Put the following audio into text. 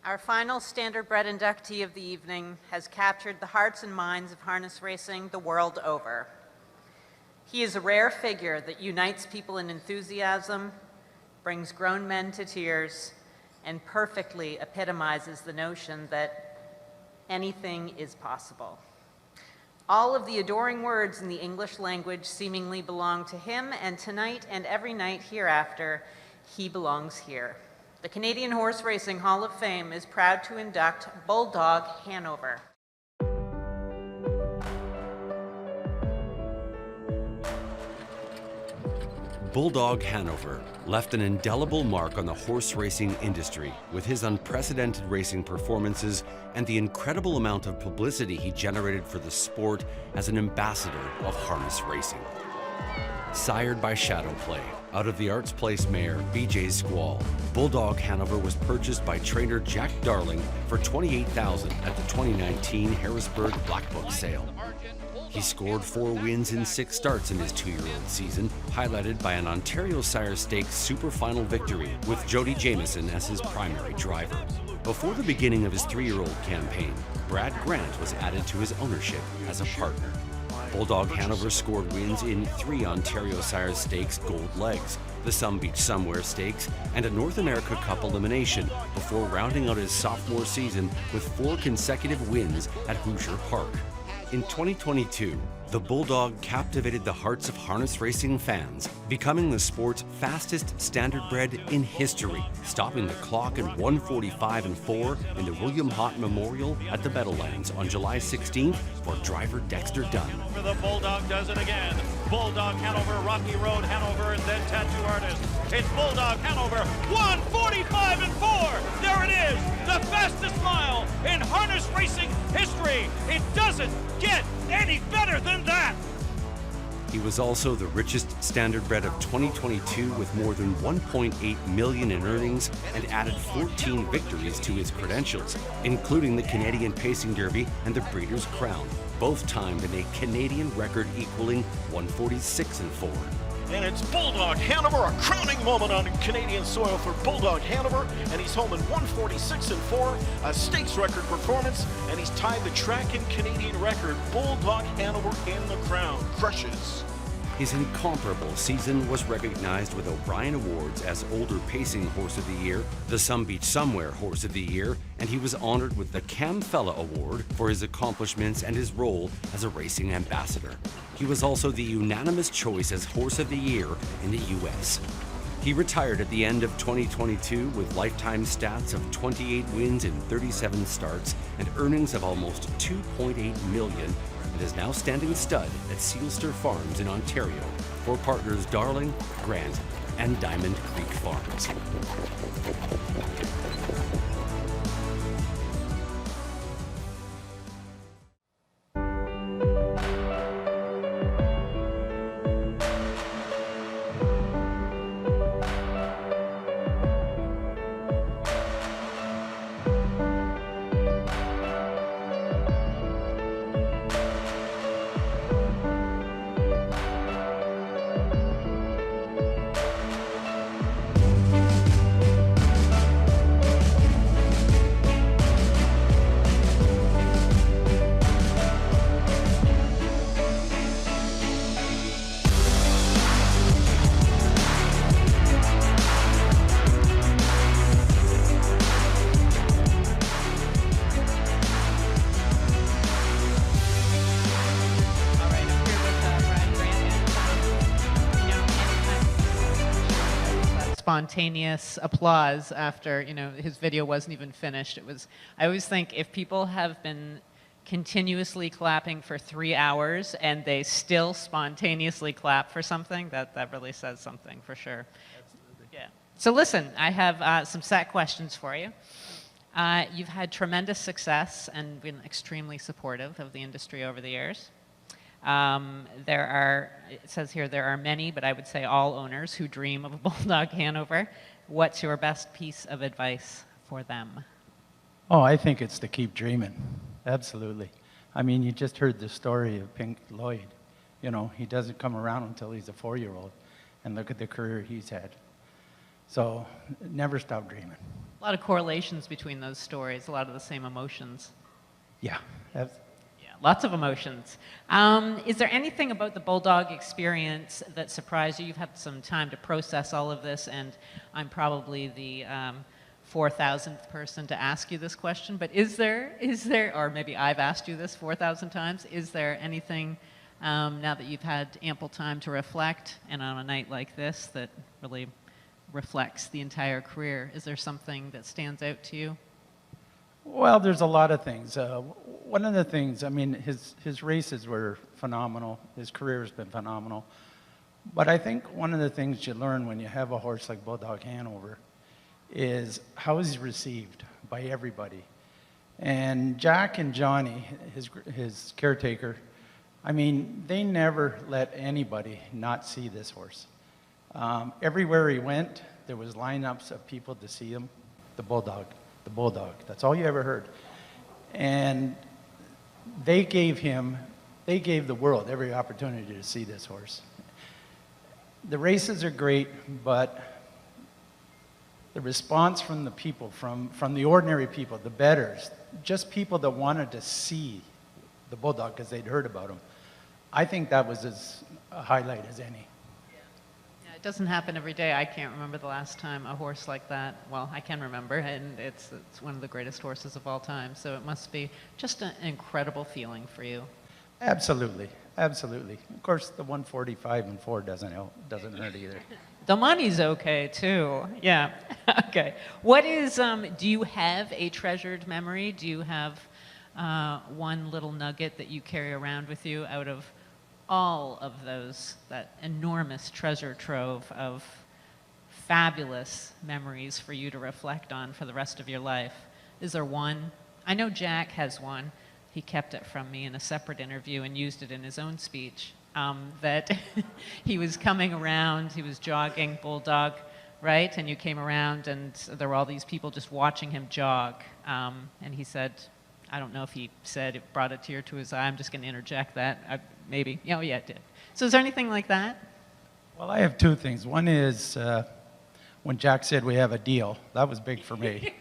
Our final standardbred inductee of the evening has captured the hearts and minds of harness racing the world over. He is a rare figure that unites people in enthusiasm, brings grown men to tears, and perfectly epitomizes the notion that anything is possible. All of the adoring words in the English language seemingly belong to him, and tonight and every night hereafter, he belongs here. The Canadian Horse Racing Hall of Fame is proud to induct Bulldog Hanover. Bulldog Hanover left an indelible mark on the horse racing industry with his unprecedented racing performances and the incredible amount of publicity he generated for the sport as an ambassador of harness racing. Sired by Shadow Play, out of the Arts Place mare BJ Squall, Bulldog Hanover was purchased by trainer Jack Darling for $28,000 at the 2019 Harrisburg Black Book sale. He scored 4 wins in 6 starts in his 2-year-old season, highlighted by an Ontario Sire Stakes Super Final victory with Jody Jamieson as his primary driver. Before the beginning of his 3-year-old campaign, Brad Grant was added to his ownership as a partner. Bulldog Hanover scored wins in 3 Ontario Sire Stakes Gold Legs, the Some Beach Somewhere Stakes, and a North America Cup elimination before rounding out his sophomore season with 4 consecutive wins at Hoosier Park. In 2022, the Bulldog captivated the hearts of harness racing fans, becoming the sport's fastest standardbred in history, stopping the clock in 1:45.4 in the William Hott Memorial at the Meadowlands on July 16th for driver Dexter Dunn. The Bulldog does it again. Bulldog Hanover, Rocky Road Hanover, and then Tattoo Artist. It's Bulldog Hanover, 1:45.4. There it is, the fastest mile in harness racing history. It doesn't get any better than that. He was also the richest standardbred of 2022 with more than $1.8 million in earnings and added 14 victories to his credentials, including the Canadian Pacing Derby and the Breeders' Crown, both timed in a Canadian record equaling 146.4. And it's Bulldog Hanover, a crowning moment on Canadian soil for Bulldog Hanover, and he's home in 146.4, a stakes record performance, and he's tied the track and Canadian record. Bulldog Hanover in the crown, crushes. His incomparable season was recognized with O'Brien Awards as Older Pacing Horse of the Year, the Some Beach Somewhere Horse of the Year, and he was honored with the Cam Fella Award for his accomplishments and his role as a racing ambassador. He was also the unanimous choice as Horse of the Year in the U.S. He retired at the end of 2022 with lifetime stats of 28 wins in 37 starts and earnings of almost $2.8 million, and is now standing stud at Sealster Farms in Ontario for partners Darling, Grant, and Diamond Creek Farms. Spontaneous applause after, his video wasn't even finished. I always think if people have been continuously clapping for 3 hours and they still spontaneously clap for something, that really says something for sure. Absolutely. Yeah. So listen, I have some set questions for you. You've had tremendous success and been extremely supportive of the industry over the years. It says here, there are many, but I would say all owners who dream of a Bulldog Hanover. What's your best piece of advice for them? Oh, I think it's to keep dreaming. Absolutely. I mean, you just heard the story of Pink Lloyd. He doesn't come around until he's a 4-year-old, and look at the career he's had. So never stop dreaming. A lot of correlations between those stories, a lot of the same emotions. Yeah. Yeah, lots of emotions. Is there anything about the Bulldog experience that surprised you? You've had some time to process all of this, and I'm probably the 4,000th person to ask you this question, but is there, or maybe I've asked you this 4,000 times, is there anything now that you've had ample time to reflect, and on a night like this that really reflects the entire career, is there something that stands out to you? Well, there's a lot of things. One of the things, I mean, his races were phenomenal. His career has been phenomenal. But I think one of the things you learn when you have a horse like Bulldog Hanover is how he's received by everybody. And Jack and Johnny, his caretaker, I mean, they never let anybody not see this horse. Everywhere he went, there was lineups of people to see him. The Bulldog, the Bulldog. That's all you ever heard. And they gave the world every opportunity to see this horse. The races are great, but the response from the people, from the ordinary people, the betters, just people that wanted to see the Bulldog because they'd heard about him, I think that was as a highlight as any. Yeah, it doesn't happen every day. I can't remember the last time a horse like that, well, I can remember, and it's one of the greatest horses of all time, so it must be just an incredible feeling for you. Absolutely, absolutely. Of course, the 145 and 4 doesn't hurt either. The money's okay, too. Yeah, okay. What is, do you have a treasured memory? Do you have one little nugget that you carry around with you out of all of those, that enormous treasure trove of fabulous memories for you to reflect on for the rest of your life? Is there one? I know Jack has one. He kept it from me in a separate interview and used it in his own speech, that he was coming around, he was jogging Bulldog, right? And you came around and there were all these people just watching him jog. And he said, I don't know if he said it brought a tear to his eye. I'm just going to interject that. Maybe. Oh, yeah, it did. So is there anything like that? Well, I have two things. One is when Jack said we have a deal. That was big for me.